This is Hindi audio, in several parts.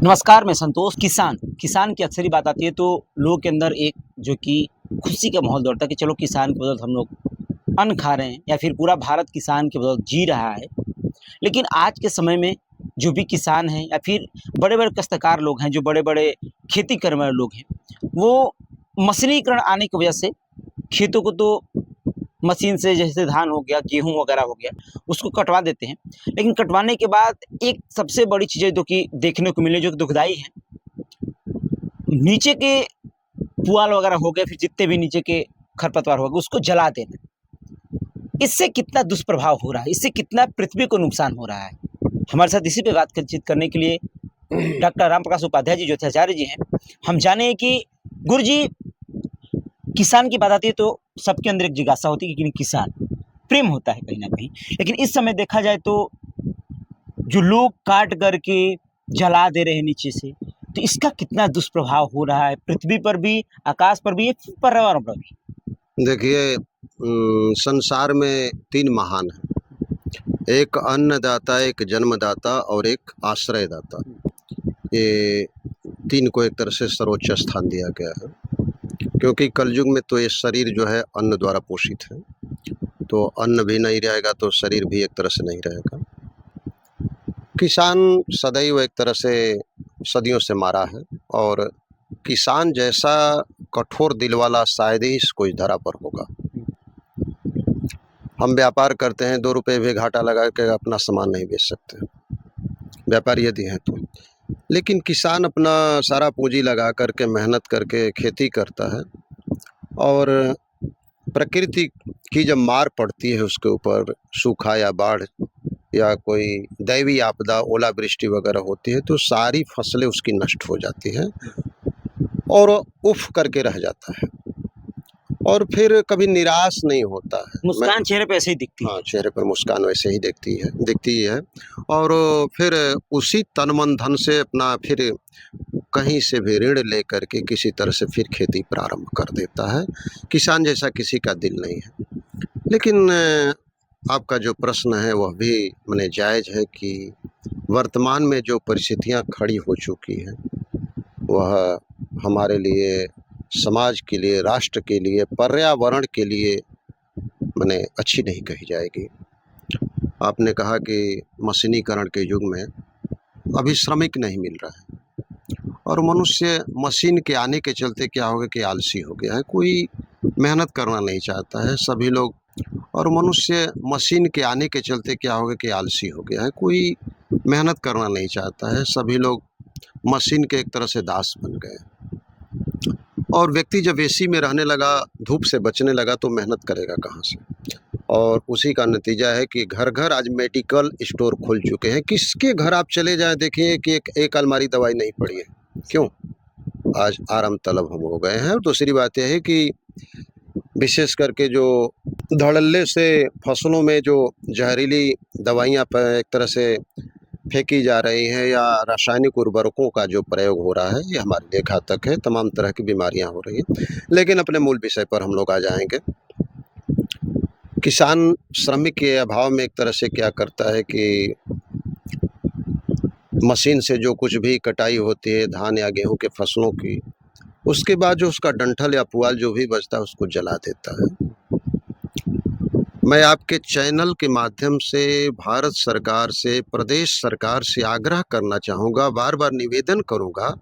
नमस्कार, मैं संतोष। किसान किसान की अक्सर ही बात आती है तो लोगों के अंदर एक जो कि खुशी का माहौल दौड़ता है कि चलो किसान की बदौलत हम लोग अन्न खा रहे हैं या फिर पूरा भारत किसान की बदौलत जी रहा है। लेकिन आज के समय में जो भी किसान हैं या फिर बड़े-बड़े काश्तकार लोग हैं, जो बड़े-बड़े खेती करने वाले लोग हैं, वो मशीनीकरण आने की वजह से खेतों को तो मशीन से जैसे धान हो गया, गेहूँ वगैरह हो गया, उसको कटवा देते हैं। लेकिन कटवाने के बाद एक सबसे बड़ी चीज़ें जो कि देखने को मिली जो कि दुखदाई है, नीचे के पुआल वगैरह हो गए, फिर जितने भी नीचे के खरपतवार हो गए, उसको जला देना। इससे कितना दुष्प्रभाव हो रहा है, इससे कितना पृथ्वी को नुकसान हो रहा है। हमारे साथ इसी पे बातचीत करने के लिए डॉक्टर राम प्रकाश उपाध्याय जी जो थे आचार्य जी हैं। हम जाने कि गुरुजी, किसान की बात आती है तो सबके अंदर एक जिज्ञासा होती है कि किसान, प्रेम होता है कहीं न कहीं। लेकिन इस समय देखा जाए तो जो लोग काट करके जला दे रहे हैं नीचे से, तो इसका कितना दुष्प्रभाव हो रहा है पृथ्वी पर भी, आकाश पर भी, या पर्यावरण पर भी? देखिए, संसार में 3 महान हैं। एक अन्नदाता, एक जन्मदाता और एक आश्रयदाता। ये 3 को एक तरह से सर्वोच्च स्थान दिया गया है, क्योंकि कलयुग में तो ये शरीर जो है अन्न द्वारा पोषित है, तो अन्न भी नहीं रहेगा तो शरीर भी एक तरह से नहीं रहेगा। किसान सदैव एक तरह से सदियों से मारा है, और किसान जैसा कठोर दिल वाला शायद ही कोई धरा पर होगा। हम व्यापार करते हैं, 2 रुपये भी घाटा लगा के अपना सामान नहीं बेच सकते, व्यापार यदि हैं तो। लेकिन किसान अपना सारा पूँजी लगा करके मेहनत करके खेती करता है, और प्रकृति की जब मार पड़ती है उसके ऊपर, सूखा या बाढ़ या कोई दैवीय आपदा, ओलावृष्टि वगैरह होती है, तो सारी फसलें उसकी नष्ट हो जाती हैं और उफ़ करके रह जाता है, और फिर कभी निराश नहीं होता है। मुस्कान चेहरे पे ऐसे ही दिखती हाँ, है। चेहरे पर मुस्कान वैसे ही दिखती ही है, और फिर उसी तन मन धन से अपना फिर कहीं से भी ऋण लेकर के किसी तरह से फिर खेती प्रारंभ कर देता है। किसान जैसा किसी का दिल नहीं है। लेकिन आपका जो प्रश्न है वह भी माने जायज़ है कि वर्तमान में जो परिस्थितियाँ खड़ी हो चुकी हैं, वह हमारे लिए, समाज के लिए, राष्ट्र के लिए, पर्यावरण के लिए माने अच्छी नहीं कही जाएगी। आपने कहा कि मशीनीकरण के युग में अभी श्रमिक नहीं मिल रहा है, और मनुष्य मशीन के आने के चलते क्या हो गया कि आलसी हो गया है, कोई मेहनत करना नहीं चाहता है सभी लोग। और मनुष्य मशीन के आने के चलते क्या हो गया कि आलसी हो गया है, कोई मेहनत करना नहीं चाहता है, सभी लोग मशीन के एक तरह से दास बन गए। और व्यक्ति जब एसी में रहने लगा, धूप से बचने लगा, तो मेहनत करेगा कहाँ से? और उसी का नतीजा है कि घर-घर आज मेडिकल स्टोर खुल चुके हैं। किसके घर आप चले जाएँ, देखिए कि एक अलमारी दवाई नहीं पड़ी है। क्यों? आज आराम तलब हम हो गए हैं। और दूसरी बात ये है कि विशेष करके जो धड़ल्ले से फसलों में जो जहरीली दवाइयाँ एक तरह से फेंकी जा रही हैं, या रासायनिक उर्वरकों का जो प्रयोग हो रहा है, ये हमारे लिए घातक है। तमाम तरह की बीमारियाँ हो रही हैं। लेकिन अपने मूल विषय पर हम लोग आ जाएँगे। किसान श्रमिक के अभाव में एक तरह से क्या करता है कि मशीन से जो कुछ भी कटाई होती है धान या गेहूं के फसलों की, उसके बाद जो उसका डंठल या पुआल जो भी बचता है उसको जला देता है। मैं आपके चैनल के माध्यम से भारत सरकार से, प्रदेश सरकार से आग्रह करना चाहूँगा, बार-बार निवेदन करूँगा।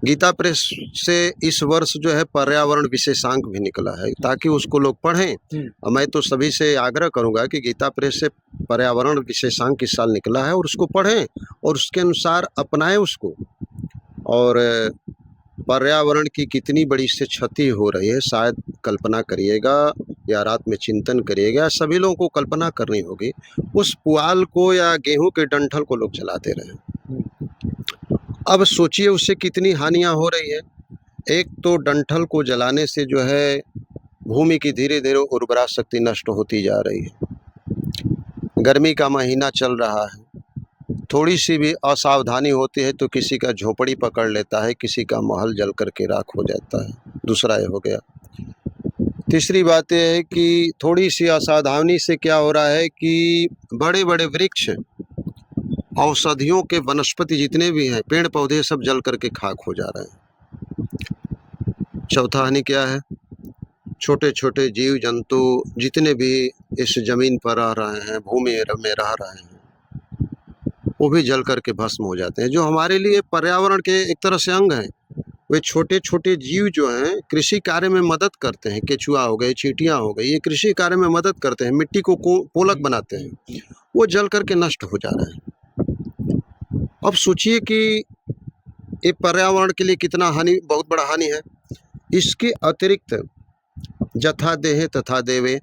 गीता प्रेस से इस वर्ष जो है पर्यावरण विशेषांक भी निकला है, ताकि उसको लोग पढ़ें। और मैं तो सभी से आग्रह करूंगा कि गीता प्रेस से पर्यावरण विशेषांक इस साल निकला है, और उसको पढ़ें और उसके अनुसार अपनाएं उसको। और पर्यावरण की कितनी बड़ी इससे क्षति हो रही है, शायद कल्पना करिएगा या रात में चिंतन करिएगा, सभी लोगों को कल्पना करनी होगी। उस पुआल को या गेहूं के डंठल को लोग जलाते रहे। अब सोचिए उससे कितनी हानियाँ हो रही है। एक तो डंठल को जलाने से जो है भूमि की धीरे-धीरे उर्वरा शक्ति नष्ट होती जा रही है। गर्मी का महीना चल रहा है, थोड़ी-सी भी असावधानी होती है तो किसी का झोपड़ी पकड़ लेता है, किसी का महल जल कर के राख हो जाता है। दूसरा ये हो गया। तीसरी बात ये है कि थोड़ी-सी असावधानी से क्या हो रहा है कि बड़े-बड़े वृक्ष औषधियों के वनस्पति जितने भी हैं, पेड़ पौधे सब जल करके खाक हो जा रहे हैं। चौथा हानि क्या है? छोटे छोटे जीव जंतु जितने भी इस जमीन पर रह रहे हैं, भूमि में रह रहे हैं, वो भी जल करके भस्म हो जाते हैं। जो हमारे लिए पर्यावरण के एक तरह से अंग हैं, वे छोटे छोटे जीव जो हैं कृषि कार्य में मदद करते हैं। केचुआ हो गए, चींटियाँ हो गई, ये कृषि कार्य में मदद करते हैं, मिट्टी को पोलक बनाते हैं, वो जल करके नष्ट हो जा रहे हैं। अब सोचिए कि ये पर्यावरण के लिए कितना हानि, बहुत बड़ा हानि है। इसके अतिरिक्त जथा देहे तथा देवे,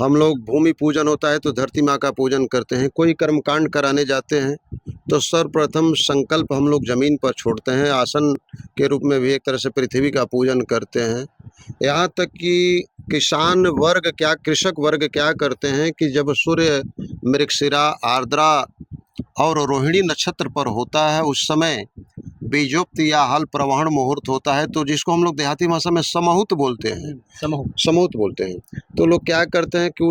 हम लोग भूमि पूजन होता है तो धरती माँ का पूजन करते हैं। कोई कर्मकांड कराने जाते हैं तो सर्वप्रथम संकल्प हम लोग जमीन पर छोड़ते हैं, आसन के रूप में भी एक तरह से पृथ्वी का पूजन करते हैं। यहाँ तक कि किसान वर्ग क्या, कृषक वर्ग क्या करते हैं कि जब सूर्य मृगशिरा, आर्द्रा और रोहिणी नक्षत्र पर होता है, उस समय बीजोक्त या हल प्रवहन मुहूर्त होता है, तो जिसको हम लोग देहाती भाषा में समहूत बोलते हैं, समहूत बोलते हैं। तो लोग क्या करते हैं कि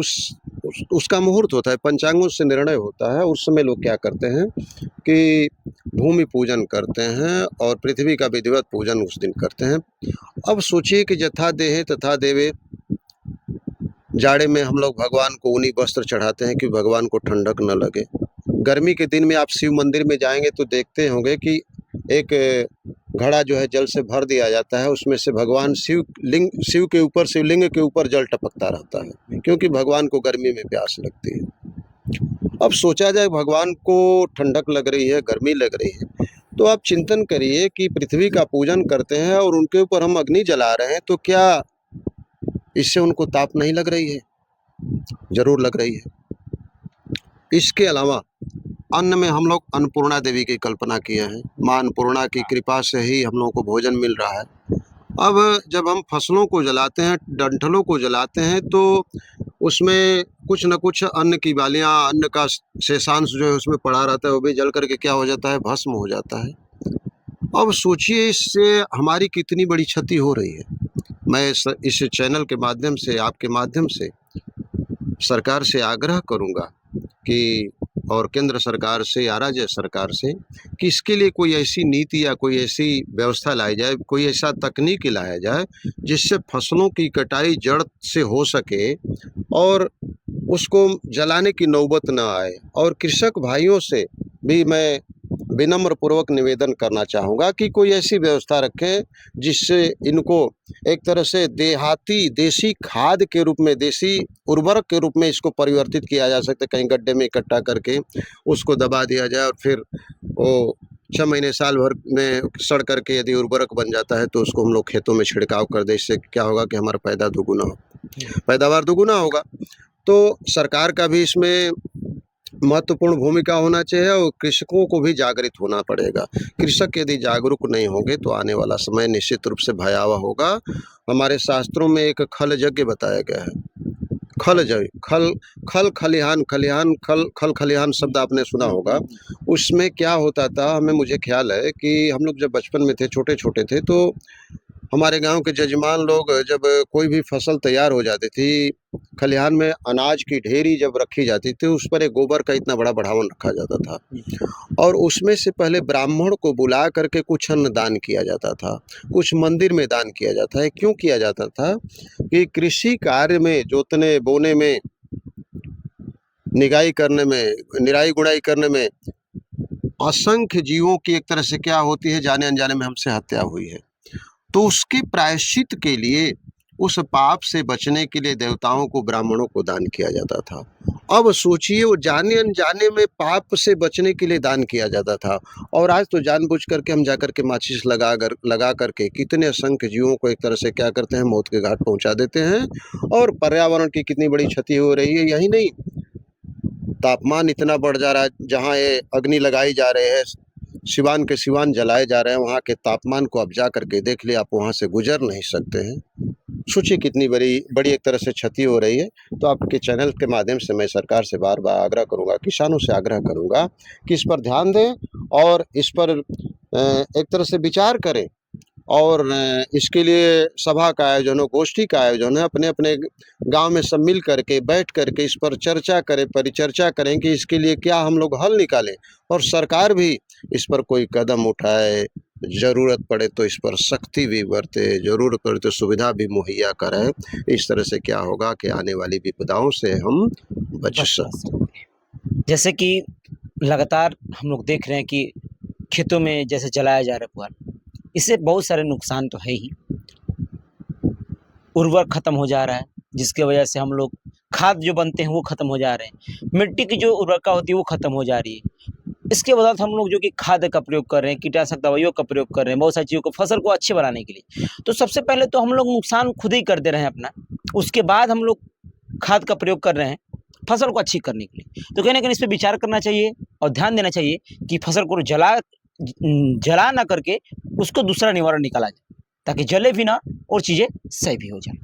उसका मुहूर्त होता है, पंचांगों से निर्णय होता है। उस समय लोग क्या करते हैं कि भूमि पूजन करते हैं और पृथ्वी का विधिवत पूजन उस दिन करते हैं। अब सोचिए कि जथा देहे तथा देवे, जाड़े में हम लोग भगवान को ऊनी वस्त्र चढ़ाते हैं कि भगवान को ठंडक न लगे। गर्मी के दिन में आप शिव मंदिर में जाएंगे तो देखते होंगे कि एक घड़ा जो है जल से भर दिया जाता है, उसमें से भगवान शिव के ऊपर, शिवलिंग के ऊपर जल टपकता रहता है, क्योंकि भगवान को गर्मी में प्यास लगती है। अब सोचा जाए भगवान को ठंडक लग रही है, गर्मी लग रही है, तो आप चिंतन करिए कि पृथ्वी का पूजन करते हैं और उनके ऊपर हम अग्नि जला रहे हैं, तो क्या इससे उनको ताप नहीं लग रही है? जरूर लग रही है। इसके अलावा अन्न में हम लोग अन्नपूर्णा देवी की कल्पना किए हैं। माँ अन्नपूर्णा की कृपा से ही हम लोगों को भोजन मिल रहा है। अब जब हम फसलों को जलाते हैं, डंठलों को जलाते हैं, तो उसमें कुछ न कुछ अन्न की बालियाँ, अन्न का शेषांश जो है उसमें पड़ा रहता है, वो भी जल करके क्या हो जाता है? भस्म हो जाता है। अब सोचिए इससे हमारी कितनी बड़ी क्षति हो रही है। मैं इस चैनल के माध्यम से, आपके माध्यम से सरकार से आग्रह करूँगा कि, और केंद्र सरकार से या राज्य सरकार से, कि इसके लिए कोई ऐसी नीति या कोई ऐसी व्यवस्था लाई जाए, कोई ऐसा तकनीक लाया जाए जिससे फसलों की कटाई जड़ से हो सके और उसको जलाने की नौबत न आए। और कृषक भाइयों से भी मैं विनम्र पूर्वक निवेदन करना चाहूँगा कि कोई ऐसी व्यवस्था रखें जिससे इनको एक तरह से देहाती देसी खाद के रूप में, देसी उर्वरक के रूप में इसको परिवर्तित किया जा सकता है। कहीं गड्ढे में इकट्ठा करके उसको दबा दिया जाए और फिर वो 6 महीने साल भर में सड़ करके यदि उर्वरक बन जाता है तो उसको हम लोग खेतों में छिड़काव कर दें। इससे क्या होगा कि हमारा पैदावार दोगुना होगा। तो सरकार का भी इसमें महत्वपूर्ण भूमिका होना चाहिए और कृषकों को भी जागृत होना पड़ेगा। कृषक यदि जागरूक नहीं होंगे तो आने वाला समय निश्चित रूप से भयावह होगा। हमारे शास्त्रों में एक खल यज्ञ बताया गया है। खल यज्ञ, खल खलिहान शब्द आपने सुना होगा। उसमें क्या होता था, मुझे ख्याल है कि हम लोग जब बचपन में थे, छोटे छोटे थे, तो हमारे गांव के जजमान लोग जब कोई भी फसल तैयार हो जाती थी, खलिहान में अनाज की ढेरी जब रखी जाती थी, उस पर एक गोबर का इतना बड़ा बढ़ावन रखा जाता था और उसमें से पहले ब्राह्मण को बुला करके कुछ अन्न दान किया जाता था, कुछ मंदिर में दान किया जाता है। क्यों किया जाता था? कि कृषि कार्य में, जोतने बोने में, निराई गुड़ाई करने में असंख्य जीवों की एक तरह से क्या होती है, जाने अनजाने में हमसे हत्या हुई है। तो उसके प्रायश्चित के लिए, उस पाप से बचने के लिए देवताओं को, ब्राह्मणों को दान किया जाता था। अब सोचिए वो जाने अनजाने में पाप से बचने के लिए दान किया जाता था, और आज तो जानबूझ करके हम जाकर के माचिस लगा करके कितने असंख्य जीवों को एक तरह से क्या करते हैं, मौत के घाट पहुंचा देते हैं। और पर्यावरण की कितनी बड़ी क्षति हो रही है। यही नहीं, तापमान इतना बढ़ जा रहा है। जहाँ ये अग्नि लगाई जा रहे हैं, सिवान के सिवान जलाए जा रहे हैं, वहाँ के तापमान को आप जा करके देख लिए, आप वहाँ से गुजर नहीं सकते हैं। सोचिए कितनी बड़ी एक तरह से क्षति हो रही है। तो आपके चैनल के माध्यम से मैं सरकार से बार बार आग्रह करूँगा, किसानों से आग्रह करूँगा कि इस पर ध्यान दें और इस पर एक तरह से विचार करें और इसके लिए सभा का आयोजन हो, गोष्ठी का आयोजन है, अपने अपने गांव में सब मिल करके बैठ करके इस पर चर्चा करें, परिचर्चा करें कि इसके लिए क्या हम लोग हल निकालें, और सरकार भी इस पर कोई कदम उठाए, ज़रूरत पड़े तो इस पर सख्ती भी बरते, ज़रूरत पड़े तो सुविधा भी मुहैया कराएं। इस तरह से क्या होगा कि आने वाली विपदाओं से हम बच सकते हैं। जैसे कि लगातार हम लोग देख रहे हैं कि खेतों में जैसे जलाया जा रहा है पुआल, इससे बहुत सारे नुकसान तो है ही। उर्वरक खत्म हो जा रहा है, जिसकी वजह से हम लोग खाद जो बनते हैं वो खत्म हो जा रहे हैं, मिट्टी की जो उर्वरकता होती है वो खत्म हो जा रही है। इसके बदौलत हम लोग जो कि खाद का प्रयोग कर रहे हैं, कीटनाशक दवाइयों का प्रयोग कर रहे हैं, बहुत सारी चीज़ों को फसल को अच्छे बनाने के लिए। तो सबसे पहले तो हम लोग नुकसान खुद ही कर दे रहे हैं अपना, उसके बाद हम लोग खाद का प्रयोग कर रहे हैं फसल को अच्छी करने के लिए। तो कहीं न कहीं इस पे विचार करना चाहिए और ध्यान देना चाहिए कि फसल को जला ना करके उसको दूसरा निवारण निकाला जाए, ताकि जले भी ना और चीज़ें सही भी हो जाएँ।